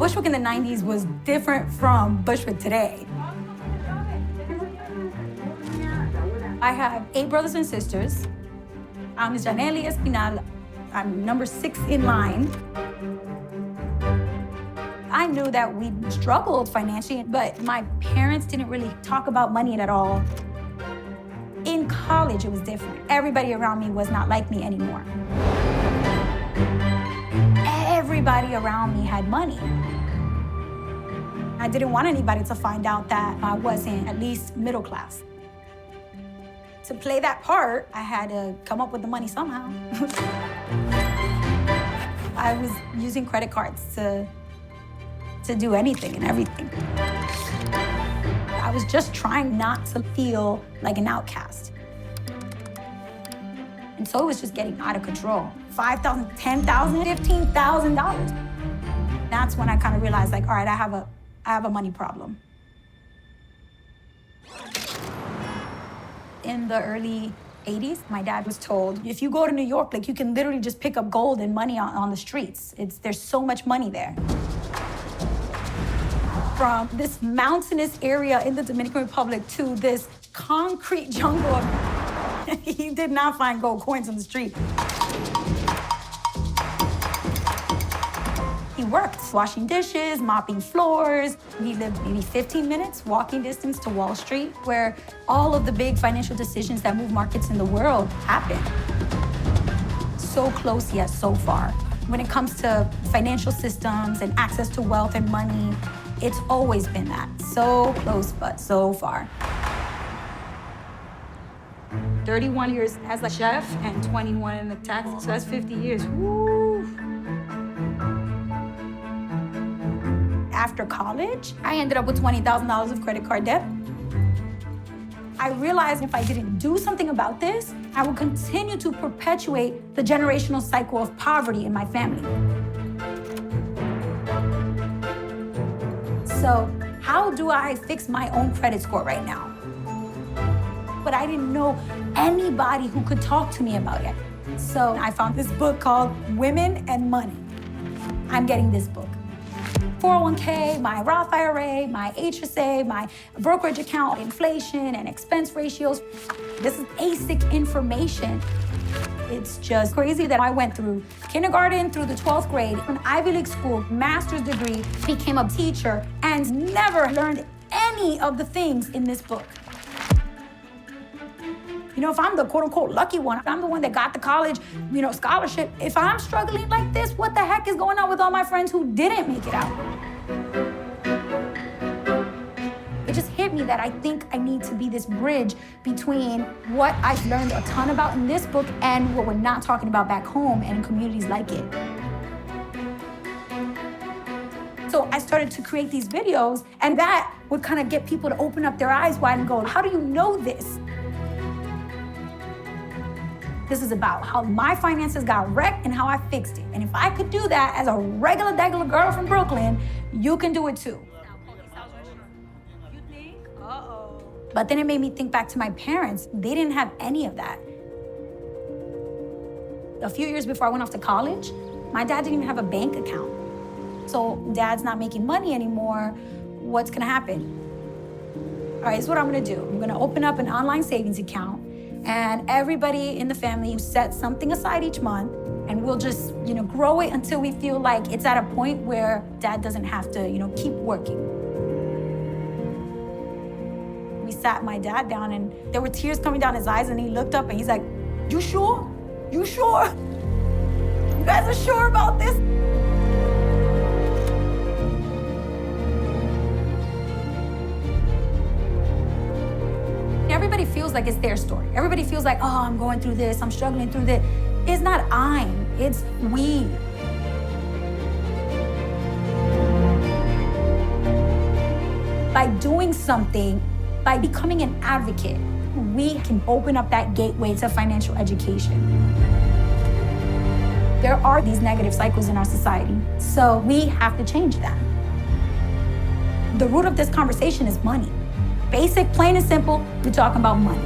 Bushwick in the 90s was different from Bushwick today. I have 8 brothers and sisters. I'm Yanely Espinal. I'm number 6 in line. I knew that we struggled financially, but my parents didn't really talk about money at all. In college, it was different. Everybody around me was not like me anymore. Everybody around me had money. I didn't want anybody to find out that I wasn't at least middle class. To play that part, I had to come up with the money somehow. I was using credit cards to do anything and everything. I was just trying not to feel like an outcast. And so it was just getting out of control. $5,000, $10,000, $15,000. That's when I kind of realized, like, all right, I have a money problem. In the early 80s, my dad was told, if you go to New York, like, you can literally just pick up gold and money on the streets. There's so much money there. From this mountainous area in the Dominican Republic to this concrete jungle, he did not find gold coins on the street. He worked washing dishes, mopping floors. We lived maybe 15 minutes walking distance to Wall Street, where all of the big financial decisions that move markets in the world happen. So close, yet so far. When it comes to financial systems and access to wealth and money, it's always been that. So close, but so far. 31 years as a chef and 21 in the taxi, so that's 50 years. Woo! After college, I ended up with $20,000 of credit card debt. I realized if I didn't do something about this, I would continue to perpetuate the generational cycle of poverty in my family. So how do I fix my own credit score right now? But I didn't know anybody who could talk to me about it. So I found this book called Women and Money. I'm getting this book. 401k, my Roth IRA, my HSA, my brokerage account, inflation and expense ratios. This is basic information. It's just crazy that I went through kindergarten through the 12th grade, an Ivy League school, master's degree, became a teacher, and never learned any of the things in this book. You know, if I'm the quote-unquote lucky one, if I'm the one that got the college, scholarship, if I'm struggling like this, what the heck is going on with all my friends who didn't make it out? It just hit me that I think I need to be this bridge between what I've learned a ton about in this book and what we're not talking about back home and in communities like it. So I started to create these videos, and that would kind of get people to open up their eyes wide and go, how do you know this? This is about how my finances got wrecked and how I fixed it. And if I could do that as a regular girl from Brooklyn, you can do it too. But then it made me think back to my parents. They didn't have any of that. A few years before I went off to college, my dad didn't even have a bank account. So dad's not making money anymore. What's gonna happen? All right, this is what I'm gonna do. I'm gonna open up an online savings account, and everybody in the family set something aside each month, and we'll just, grow it until we feel like it's at a point where dad doesn't have to, keep working. We sat my dad down, and there were tears coming down his eyes, and he looked up and he's like, "You sure? You sure? You guys are sure about this?" Everybody feels like it's their story. Everybody feels like, oh, I'm going through this, I'm struggling through this. It's not I'm, it's we. By doing something, by becoming an advocate, we can open up that gateway to financial education. There are these negative cycles in our society, so we have to change that. The root of this conversation is money. Basic, plain and simple, we're talking about money.